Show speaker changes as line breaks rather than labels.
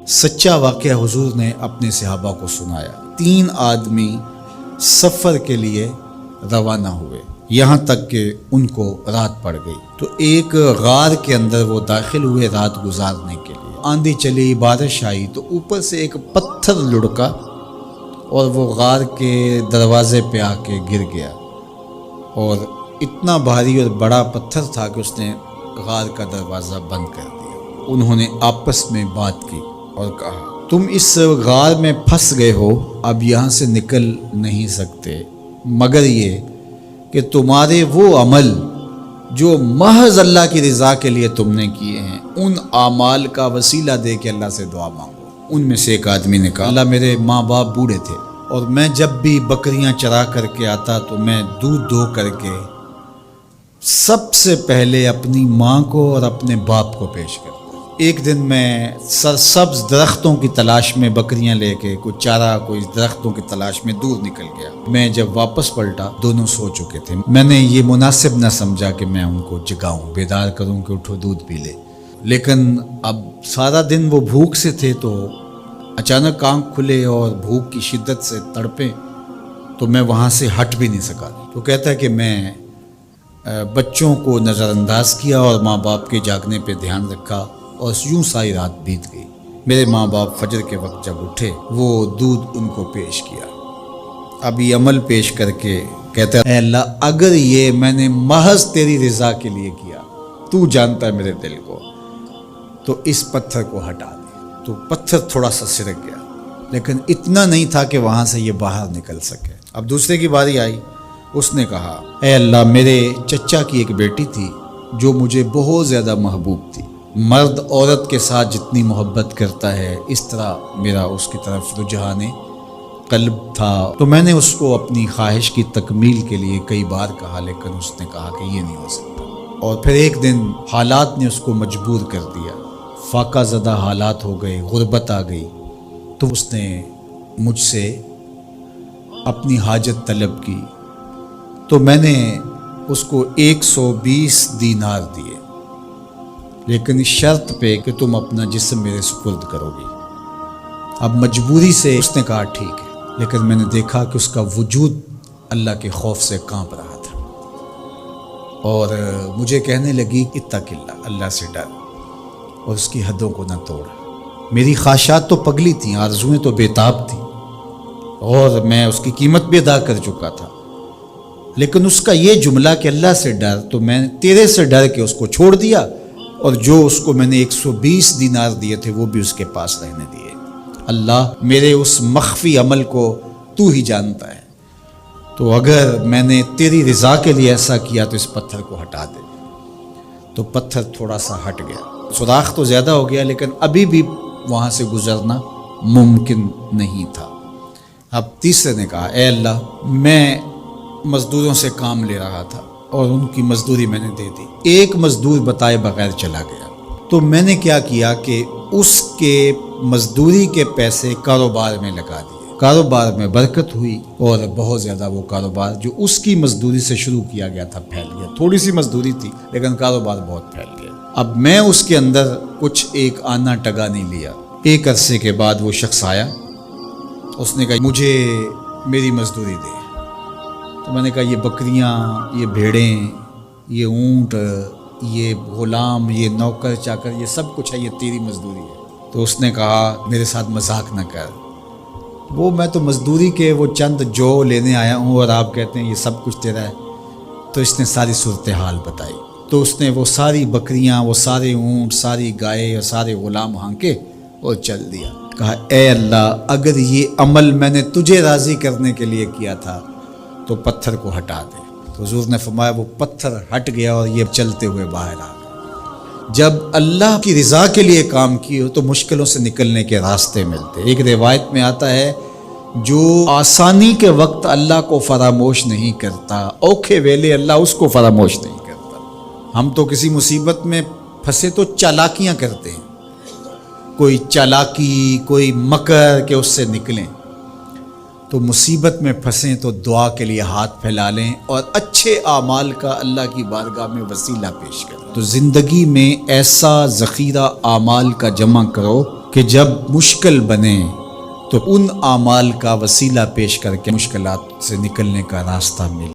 سچا واقعہ حضور نے اپنے صحابہ کو سنایا۔ 3 آدمی سفر کے لیے روانہ ہوئے، یہاں تک کہ ان کو رات پڑ گئی، تو ایک غار کے اندر وہ داخل ہوئے رات گزارنے کے لیے۔ آندھی چلی، بارش آئی، تو اوپر سے ایک پتھر لڑکا اور وہ غار کے دروازے پہ آ کے گر گیا، اور اتنا بھاری اور بڑا پتھر تھا کہ اس نے غار کا دروازہ بند کر دیا۔ انہوں نے آپس میں بات کی اور کہا، تم اس غار میں پھنس گئے ہو، اب یہاں سے نکل نہیں سکتے مگر یہ کہ تمہارے وہ عمل جو محض اللہ کی رضا کے لیے تم نے کیے ہیں، ان اعمال کا وسیلہ دے کے اللہ سے دعا مانگو۔ ان میں سے ایک آدمی نے کہا، اللہ میرے ماں باپ بوڑھے تھے، اور میں جب بھی بکریاں چرا کر کے آتا تو میں دودھ دو کر کے سب سے پہلے اپنی ماں کو اور اپنے باپ کو پیش کرتا۔ ایک دن میں سرسبز درختوں کی تلاش میں بکریاں لے کے کوئی چارہ، کوئی درختوں کی تلاش میں دور نکل گیا۔ میں جب واپس پلٹا دونوں سو چکے تھے۔ میں نے یہ مناسب نہ سمجھا کہ میں ان کو جگاؤں، بیدار کروں کہ اٹھو دودھ پی لے، لیکن اب سارا دن وہ بھوک سے تھے، تو اچانک آنکھ کھلے اور بھوک کی شدت سے تڑپے، تو میں وہاں سے ہٹ بھی نہیں سکا۔ تو کہتا ہے کہ میں بچوں کو نظر انداز کیا اور ماں باپ کے جاگنے پہ دھیان رکھا، اور یوں ساری رات بیت گئی۔ میرے ماں باپ فجر کے وقت جب اٹھے، وہ دودھ ان کو پیش کیا۔ اب یہ عمل پیش کر کے کہتا ہے، اے اللہ، اگر یہ میں نے محض تیری رضا کے لیے کیا، تو جانتا ہے میرے دل کو، تو اس پتھر کو ہٹا دے۔ تو پتھر تھوڑا سا سرک گیا، لیکن اتنا نہیں تھا کہ وہاں سے یہ باہر نکل سکے۔ اب دوسرے کی باری آئی، اس نے کہا، اے اللہ، میرے چچا کی ایک بیٹی تھی جو مجھے بہت زیادہ محبوب تھی۔ مرد عورت کے ساتھ جتنی محبت کرتا ہے، اس طرح میرا اس کی طرف رجحان قلب تھا، تو میں نے اس کو اپنی خواہش کی تکمیل کے لیے کئی بار کہا، لیکن اس نے کہا کہ یہ نہیں ہو سکتا۔ اور پھر ایک دن حالات نے اس کو مجبور کر دیا، فاقہ زدہ حالات ہو گئے، غربت آ گئی، تو اس نے مجھ سے اپنی حاجت طلب کی، تو میں نے اس کو 120 دینار دیے، لیکن اس شرط پہ کہ تم اپنا جسم میرے سپرد کرو گی۔ اب مجبوری سے اس نے کہا ٹھیک ہے، لیکن میں نے دیکھا کہ اس کا وجود اللہ کے خوف سے کانپ رہا تھا، اور مجھے کہنے لگی، اتق اللہ، اللہ سے ڈر، اور اس کی حدوں کو نہ توڑ۔ میری خواہشات تو پگلی تھیں، آرزوئیں تو بےتاب تھیں، اور میں اس کی قیمت بھی ادا کر چکا تھا، لیکن اس کا یہ جملہ کہ اللہ سے ڈر، تو میں نے تیرے سے ڈر کے اس کو چھوڑ دیا، اور جو اس کو میں نے 120 دینار دیے تھے وہ بھی اس کے پاس رہنے دیے۔ اللہ، میرے اس مخفی عمل کو تو ہی جانتا ہے، تو اگر میں نے تیری رضا کے لیے ایسا کیا تو اس پتھر کو ہٹا دے۔ تو پتھر تھوڑا سا ہٹ گیا، سوراخ تو زیادہ ہو گیا، لیکن ابھی بھی وہاں سے گزرنا ممکن نہیں تھا۔ اب تیسرے نے کہا، اے اللہ، میں مزدوروں سے کام لے رہا تھا اور ان کی مزدوری میں نے دے دی، ایک مزدور بتائے بغیر چلا گیا، تو میں نے کیا کیا کہ اس کے مزدوری کے پیسے کاروبار میں لگا دیے۔ کاروبار میں برکت ہوئی، اور بہت زیادہ وہ کاروبار جو اس کی مزدوری سے شروع کیا گیا تھا پھیل گیا۔ تھوڑی سی مزدوری تھی، لیکن کاروبار بہت پھیل گیا۔ اب میں اس کے اندر کچھ ایک آنا ٹگا نہیں لیا۔ ایک عرصے کے بعد وہ شخص آیا، اس نے کہا، مجھے میری مزدوری دے۔ تو میں نے کہا، یہ بکریاں، یہ بھیڑیں، یہ اونٹ، یہ غلام، یہ نوکر چاکر، یہ سب کچھ ہے، یہ تیری مزدوری ہے۔ تو اس نے کہا، میرے ساتھ مذاق نہ کر، میں تو مزدوری کے وہ چند جو لینے آیا ہوں، اور آپ کہتے ہیں یہ سب کچھ تیرا ہے۔ تو اس نے ساری صورتحال بتائی، تو اس نے وہ ساری بکریاں، وہ سارے اونٹ، ساری گائے اور سارے غلام ہانکے اور چل دیا۔ کہا، اے اللہ، اگر یہ عمل میں نے تجھے راضی کرنے کے لیے کیا تھا تو پتھر کو ہٹا دے۔ تو حضور نے فرمایا، وہ پتھر ہٹ گیا اور یہ چلتے ہوئے باہر آ گیا۔ جب اللہ کی رضا کے لیے کام کیے تو مشکلوں سے نکلنے کے راستے ملتے۔ ایک روایت میں آتا ہے، جو آسانی کے وقت اللہ کو فراموش نہیں کرتا، اوکھے ویلے اللہ اس کو فراموش نہیں کرتا۔ ہم تو کسی مصیبت میں پھنسے تو چالاکیاں کرتے ہیں، کوئی چالاکی، کوئی مکر کہ اس سے نکلیں۔ تو مصیبت میں پھنسیں تو دعا کے لیے ہاتھ پھیلا لیں، اور اچھے اعمال کا اللہ کی بارگاہ میں وسیلہ پیش کریں۔ تو زندگی میں ایسا ذخیرہ اعمال کا جمع کرو کہ جب مشکل بنے تو ان اعمال کا وسیلہ پیش کر کے مشکلات سے نکلنے کا راستہ ملے۔